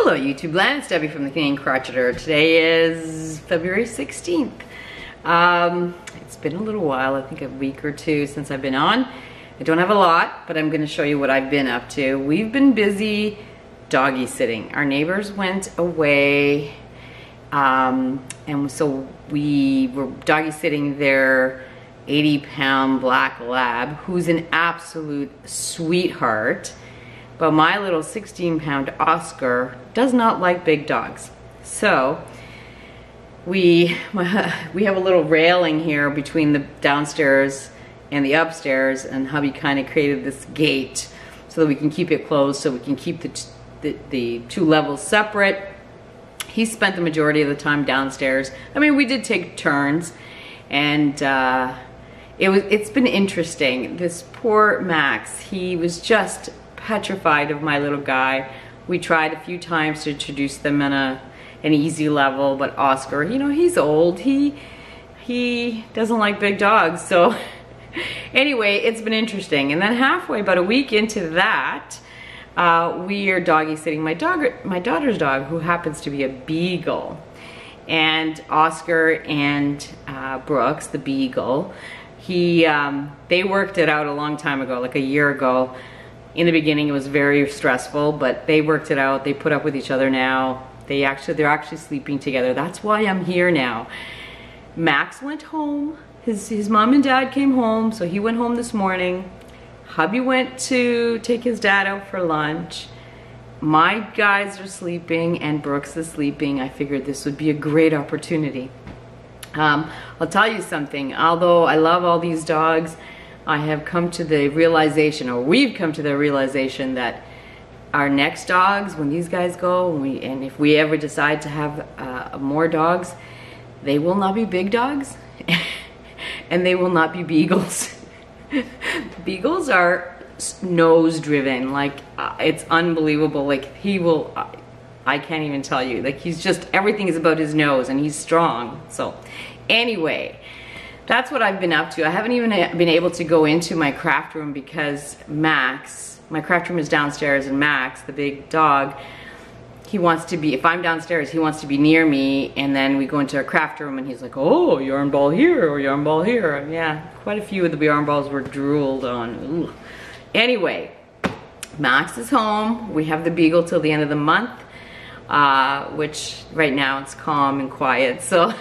Hello YouTube land, it's Debbie from the Canadian Crocheter. Today is February 16th. It's been a little while, I think a week or two since I've been on. I don't have a lot, but I'm going to show you what I've been up to. We've been busy doggy sitting. Our neighbors went away, and so we were doggy sitting their 80-pound black lab, who's an absolute sweetheart. But my little 16-pound Oscar does not like big dogs. So we have a little railing here between the downstairs and the upstairs, and hubby kind of created this gate so that we can keep it closed, so we can keep the two levels separate. He spent the majority of the time downstairs. I mean, we did take turns, and it's been interesting. This poor Max, he was just petrified of my little guy. We tried a few times to introduce them on an easy level, but Oscar, you know, he's old. He doesn't like big dogs. So anyway, it's been interesting. And then halfway, about a week into that, we are doggy sitting my daughter's dog, who happens to be a beagle. And Oscar and Brooks, the beagle, they worked it out a long time ago, like a year ago. In the beginning, it was very stressful, but they worked it out. They put up with each other now. They're actually sleeping together. That's why I'm here now. Max went home. His mom and dad came home, so he went home this morning. Hubby went to take his dad out for lunch. My guys are sleeping, and Brooks is sleeping. I figured this would be a great opportunity. I'll tell you something. Although I love all these dogs, I have come to the realization, or we've come to the realization, that our next dogs, when these guys go, and if we ever decide to have more dogs, they will not be big dogs, and they will not be beagles. Beagles are nose driven, like it's unbelievable. Like I can't even tell you. Like everything is about his nose, and he's strong. So anyway, that's what I've been up to. I haven't even been able to go into my craft room because Max, my craft room is downstairs, and Max, the big dog, he wants to be, if I'm downstairs, he wants to be near me, and then we go into our craft room and he's like, oh, yarn ball here or yarn ball here. And yeah, quite a few of the yarn balls were drooled on. Ooh. Anyway, Max is home. We have the beagle till the end of the month, which right now it's calm and quiet, so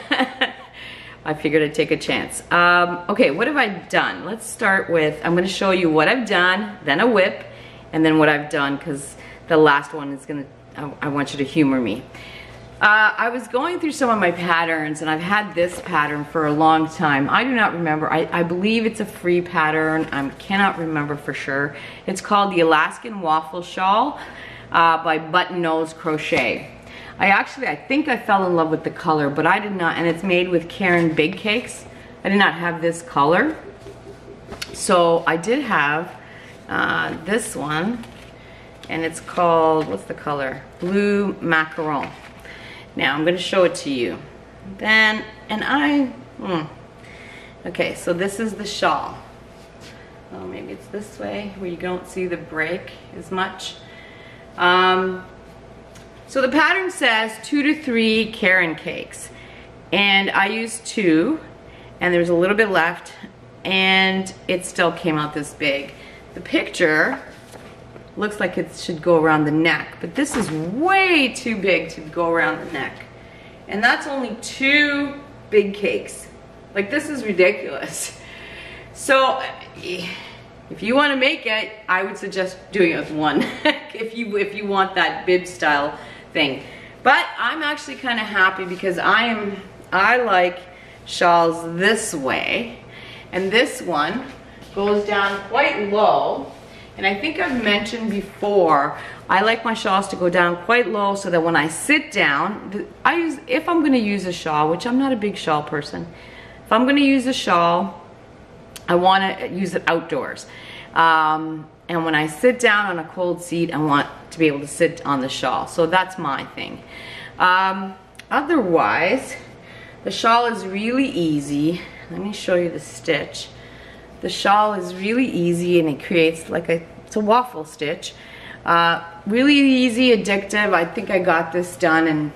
I figured I'd take a chance. Okay, what have I done? Let's start with, I'm gonna show you what I've done, then a whip, and then what I've done, because the last one is I want you to humor me. I was going through some of my patterns, and I've had this pattern for a long time. I do not remember, I believe it's a free pattern. I cannot remember for sure. It's called the Alaskan Waffle Shawl by Button Nose Crochet. I think I fell in love with the color, but I did not, and it's made with Caron Big Cakes. I did not have this color. So I did have this one, and it's called, what's the color? Blue Macaron. Now I'm gonna show it to you. Okay, so this is the shawl. Oh, maybe it's this way where you don't see the break as much. So the pattern says 2 to 3 Caron cakes, and I used 2, and there's a little bit left, and it still came out this big. The picture looks like it should go around the neck, but this is way too big to go around the neck. And that's only 2 big cakes. Like, this is ridiculous. So if you want to make it, I would suggest doing it with 1 if you want that bib style thing. But I'm actually kind of happy because I like shawls this way, and this one goes down quite low. And I think I've mentioned before, I like my shawls to go down quite low so that when I sit down, if I'm going to use a shawl, which I'm not a big shawl person, if I'm going to use a shawl, I want to use it outdoors. And when I sit down on a cold seat, I want to be able to sit on the shawl. So that's my thing. Otherwise, the shawl is really easy. Let me show you the stitch. The shawl is really easy, and it creates like it's a waffle stitch. really easy, addictive. I think I got this done in,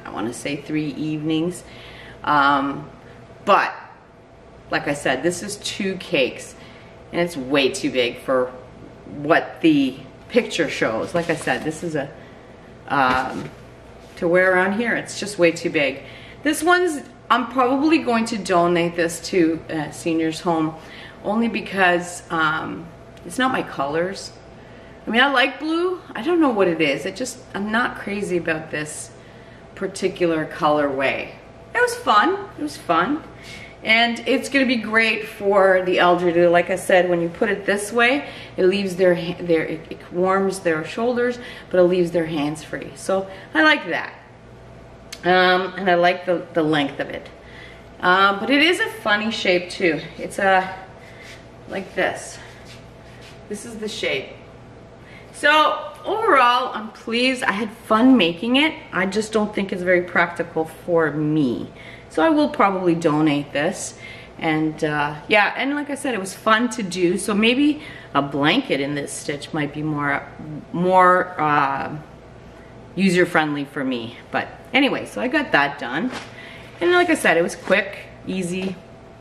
I want to say 3 evenings. But like I said, this is 2 cakes and it's way too big for what the picture shows. Like I said, this is a to wear around here. It's just way too big. This one's, I'm probably going to donate this to a senior's home only because it's not my colors. I mean, I like blue. I don't know what it is. I'm not crazy about this particular colorway. It was fun. It was fun. And it's going to be great for the elderly. Like I said, when you put it this way, it leaves it warms their shoulders, but it leaves their hands free. So I like that. And I like the length of it. But it is a funny shape too. It's like this. This is the shape. So overall, I'm pleased. I had fun making it. I just don't think it's very practical for me. So I will probably donate this. And yeah, and like I said, it was fun to do. So maybe a blanket in this stitch might be more user-friendly for me. But anyway, so I got that done. And like I said, it was quick, easy.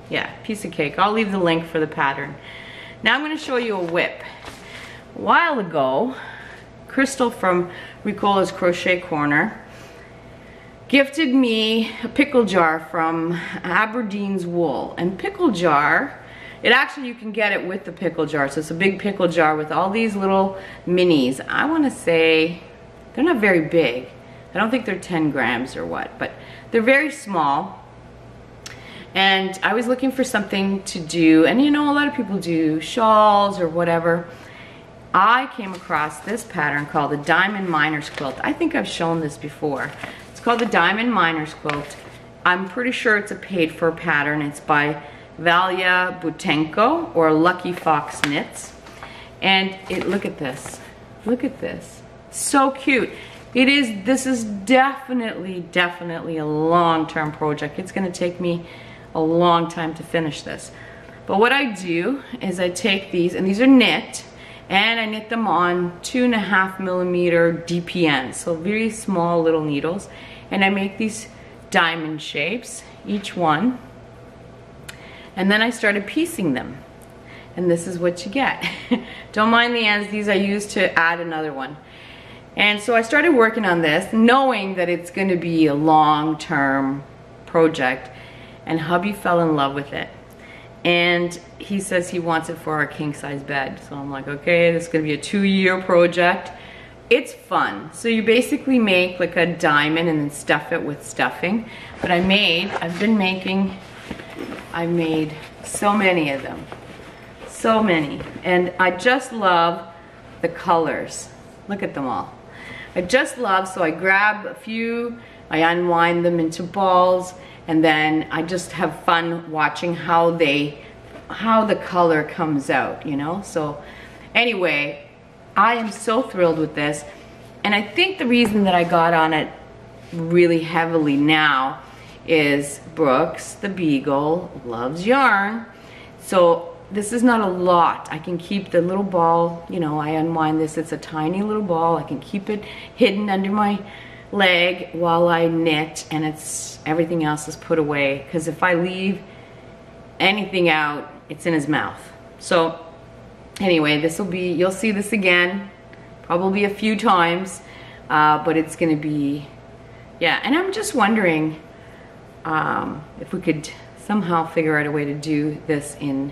Yeah, piece of cake. I'll leave the link for the pattern. Now I'm going to show you a whip. A while ago, Crystal from Ricola's Crochet Corner gifted me a pickle jar from Aberdeen's Wool. And pickle jar, it actually, you can get it with the pickle jar. So it's a big pickle jar with all these little minis. I want to say they're not very big. I don't think they're 10 grams or what, but they're very small. And I was looking for something to do, and you know, a lot of people do shawls or whatever. I came across this pattern called the Diamond Miner's Quilt. I think I've shown this before. It's called the Diamond Miner's Quilt. I'm pretty sure it's a paid-for pattern. It's by Valia Butenko or Lucky Fox Knits. And look at this. Look at this. So cute. This is definitely a long-term project. It's gonna take me a long time to finish this. But what I do is I take these, and these are knit, and I knit them on 2.5 millimeter DPN, so very small little needles. And I make these diamond shapes, each one. And then I started piecing them. And this is what you get. Don't mind the ends, these I use to add another one. And so I started working on this, knowing that it's gonna be a long-term project, and hubby fell in love with it. And he says he wants it for our king-size bed. So I'm like, okay, this is gonna be a 2-year project. It's fun. So you basically make like a diamond and then stuff it with stuffing. But I made so many of them. So many. And I just love the colors. Look at them all. I just love, so I grab a few, I unwind them into balls, and then I just have fun watching how the color comes out, you know? So anyway, I am so thrilled with this. And I think the reason that I got on it really heavily now is Brooks, the beagle, loves yarn. So this is not a lot. I can keep the little ball, you know, I unwind this, it's a tiny little ball. I can keep it hidden under my leg while I knit, and everything else is put away, because if I leave anything out, it's in his mouth. So anyway, this will be, you'll see this again, probably a few times, but it's gonna be, yeah. And I'm just wondering if we could somehow figure out a way to do this in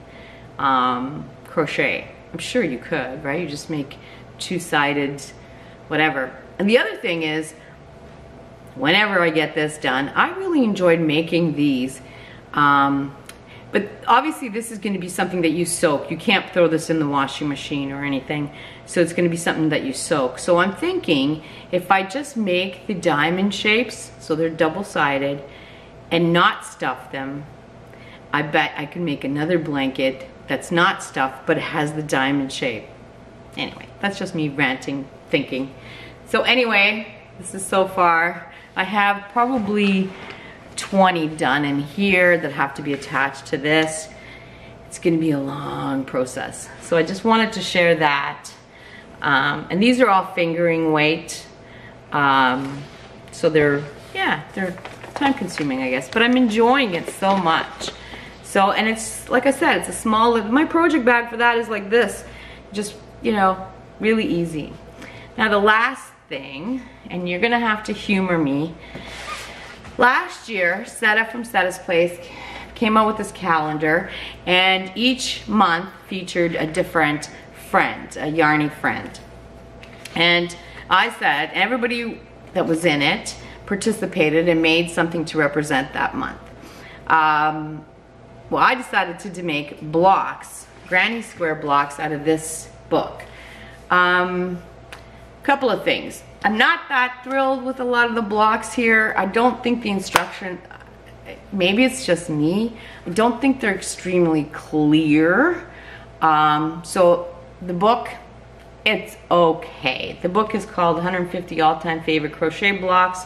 crochet. I'm sure you could, right? You just make 2-sided whatever. And the other thing is, whenever I get this done, I really enjoyed making these. But obviously this is gonna be something that you soak. You can't throw this in the washing machine or anything. So it's gonna be something that you soak. So I'm thinking if I just make the diamond shapes, so they're double-sided, and not stuff them, I bet I can make another blanket that's not stuffed, but it has the diamond shape. Anyway, that's just me ranting, thinking. So anyway, this is so far. I have probably 20 done in here that have to be attached to this. It's gonna be a long process. So I just wanted to share that And these are all fingering weight. So they're time consuming, I guess, but I'm enjoying it so much. So, and it's, like I said, it's a small, my project bag for that is like this, just, you know, really easy. Now the last thing, and you're gonna have to humor me, last year, Seta from Seta's Place came out with this calendar, and each month featured a different friend, a Yarny friend. And I said, everybody that was in it participated and made something to represent that month. Well, I decided to make blocks, granny square blocks out of this book. Couple of things. I'm not that thrilled with a lot of the blocks here. I don't think the instruction, maybe it's just me, I don't think they're extremely clear. So the book, it's okay. The book is called 150 All-Time Favorite Crochet Blocks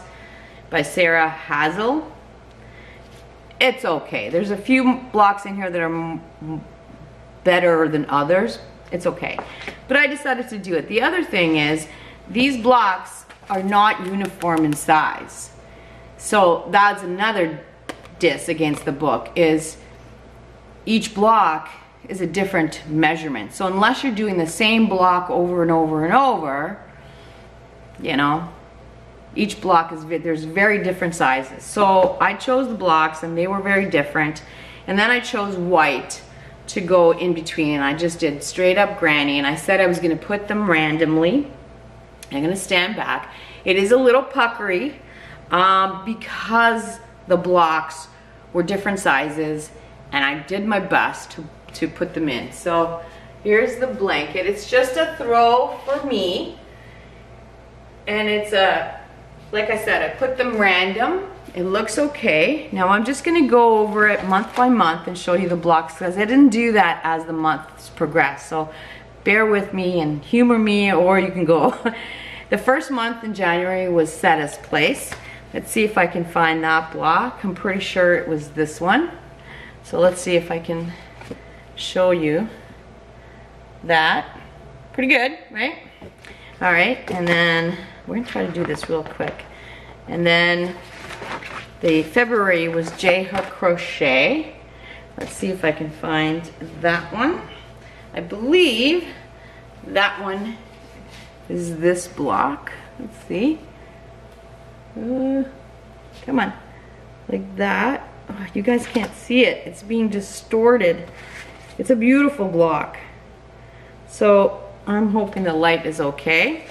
by Sarah Hazel. It's okay. There's a few blocks in here that are better than others. It's okay. But I decided to do it. The other thing is, these blocks are not uniform in size. So that's another diss against the book, is each block is a different measurement. So unless you're doing the same block over and over and over, you know, each block is, there's very different sizes. So I chose the blocks and they were very different. And then I chose white to go in between, and I just did straight up granny, and I said I was gonna put them randomly. I'm gonna stand back. It is a little puckery because the blocks were different sizes, and I did my best to put them in. So here's the blanket. It's just a throw for me, and it's a, like I said, I put them random. It looks okay. Now I'm just gonna go over it month by month and show you the blocks, because I didn't do that as the months progress. So bear with me and humor me, or you can go. The first month in January was Seta's Place. Let's see if I can find that block. I'm pretty sure it was this one. So let's see if I can show you that. Pretty good, right? All right, and then we're gonna try to do this real quick. And then the February was J Hook Crochet. Let's see if I can find that one. I believe that one is this block. Let's see. Come on, like that. Oh, you guys can't see it. It's being distorted. It's a beautiful block. So I'm hoping the light is okay.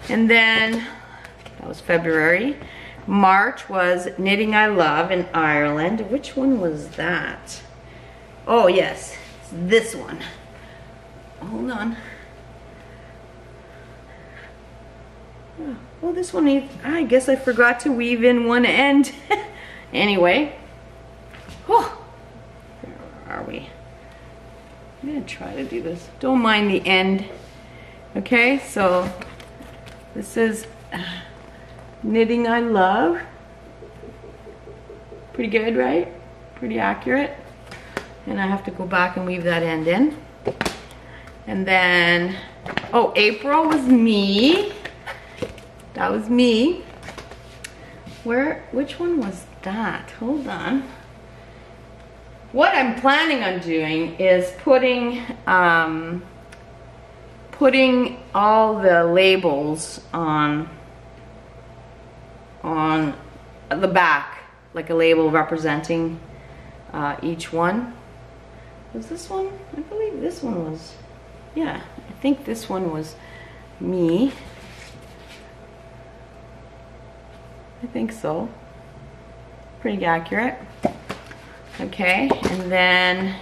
And then that was February. March was Knitting I Love in Ireland. Which one was that? Oh yes, it's this one. Hold on. Oh, this one, I guess I forgot to weave in one end. Anyway. Oh, where are we? I'm gonna try to do this. Don't mind the end. Okay, so this is Knitting I Love. Pretty good, right? Pretty accurate. And I have to go back and weave that end in. And then, oh, April was me. That was me. Which one was that? Hold on. What I'm planning on doing is putting all the labels on the back, like a label representing each one. Was this one? I believe this one was, yeah, I think this one was me. I think so. Pretty accurate. Okay, and then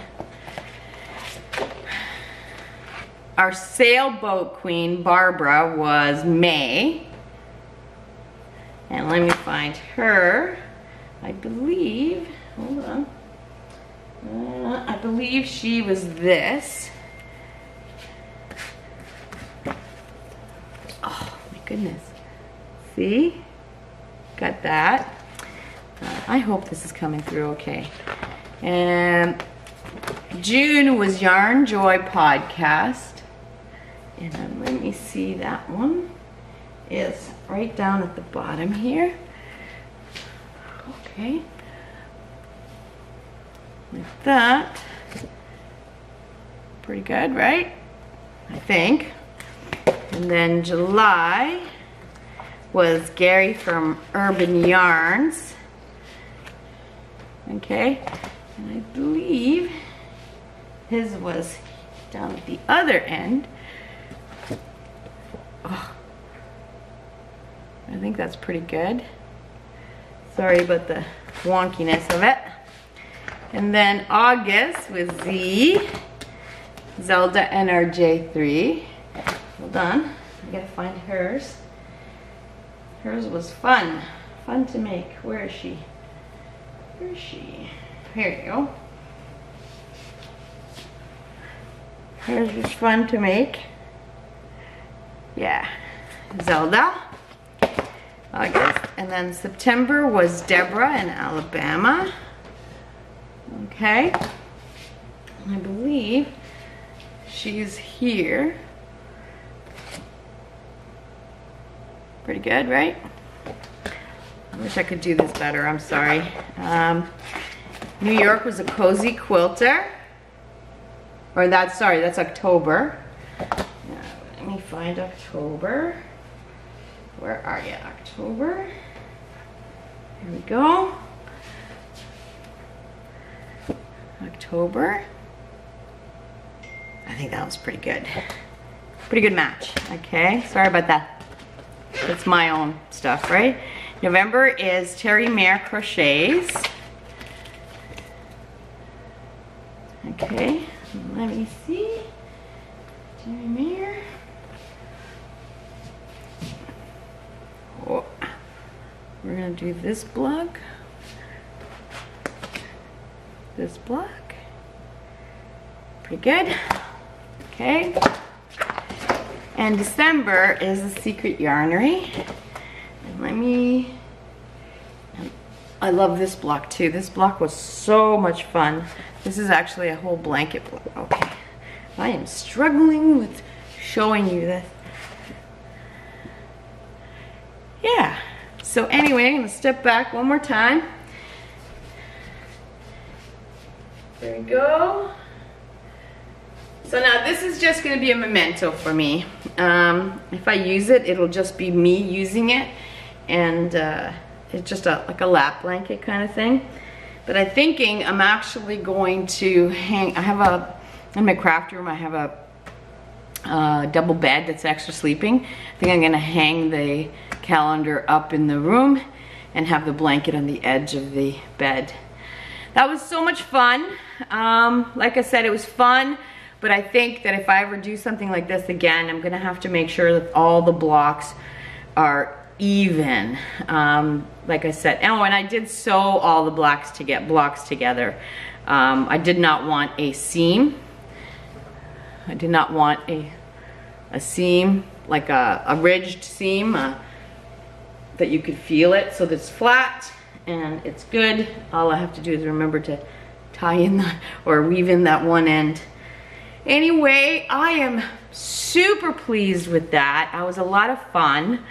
our sailboat queen, Barbara, was May. And let me find her. I believe, hold on. I believe she was this. Oh my goodness. See? Got that. I hope this is coming through okay. And June was Yarn Joy Podcast. And me see, that one is right down at the bottom here. Okay. Like that. Pretty good, right? I think. And then July was Gary from Urban Yarns. Okay. And I believe his was down at the other end. Oh, I think that's pretty good. Sorry about the wonkiness of it. And then August was Zelda NRJ3. Hold on, I gotta find hers. Hers was fun to make. Where is she? Where is she? Here you go. Hers was fun to make. Yeah, Zelda. August. And then September was Deborah in Alabama. Okay. And I believe she's here. Pretty good, right? I wish I could do this better, I'm sorry. New York was a Cozy Quilter. Or that's October. Let me find October. Where are you, October? Here we go. October. I think that was pretty good. Pretty good match. Okay, sorry about that. That's my own stuff, right? November is Terry Mayer Crochets. Okay, let me see. Terry Mayer. Oh, we're gonna do this block. This block. Pretty good. Okay. And December is the Secret Yarnery. And I love this block too. This block was so much fun. This is actually a whole blanket block. Okay. I am struggling with showing you this. Yeah. So anyway, I'm gonna step back one more time. There we go. So now this is just gonna be a memento for me. If I use it, it'll just be me using it. And it's just like a lap blanket kind of thing. But I'm thinking I'm actually going to hang, in my craft room, I have a double bed that's extra sleeping. I think I'm gonna hang the calendar up in the room and have the blanket on the edge of the bed. That was so much fun. Like I said, it was fun, but I think that if I ever do something like this again, I'm gonna have to make sure that all the blocks are even. Like I said, oh, and I did sew all the blocks together. I did not want a seam. I did not want a seam, like a ridged seam, that you could feel it, so that's flat and it's good. All I have to do is remember to tie in or weave in that one end. Anyway, I am super pleased with that. That was a lot of fun.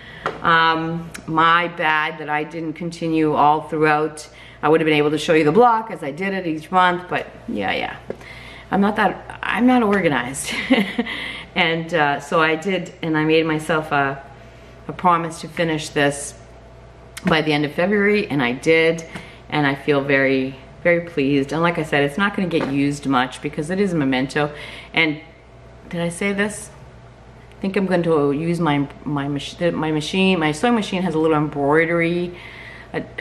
My bad that I didn't continue all throughout. I would have been able to show you the block as I did it each month, but yeah. I'm not organized. And so I did, and I made myself a promise to finish this by the end of February, and I did, and I feel very, very pleased. And like I said, it's not gonna get used much because it is a memento. And did I say this? I think I'm going to use my machine. My sewing machine has a little embroidery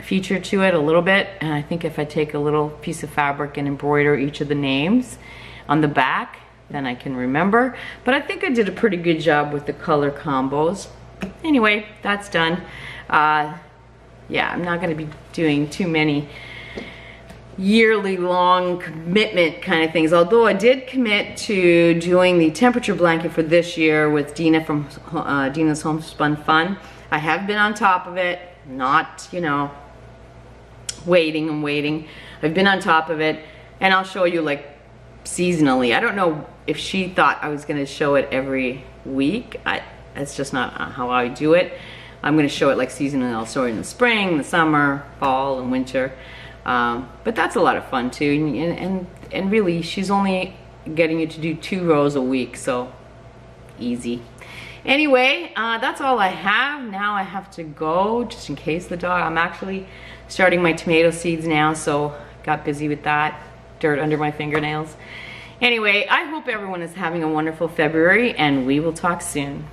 feature to it, a little bit. And I think if I take a little piece of fabric and embroider each of the names on the back, then I can remember. But I think I did a pretty good job with the color combos. Anyway, that's done. Yeah, I'm not gonna be doing too many yearly long commitment kind of things, although I did commit to doing the temperature blanket for this year with Dina from Dina's Homespun Fun. I have been on top of it, not, you know, waiting. I've been on top of it, and I'll show you like seasonally. I don't know if she thought I was gonna show it every week. That's just not how I do it. I'm gonna show it like seasonal. I'll show it in the spring, the summer, fall, and winter. But that's a lot of fun too. And really, she's only getting you to do 2 rows a week, so easy. Anyway, that's all I have. Now I have to go, just in case the dog, I'm actually starting my tomato seeds now, so got busy with that. Dirt under my fingernails. Anyway, I hope everyone is having a wonderful February, and we will talk soon.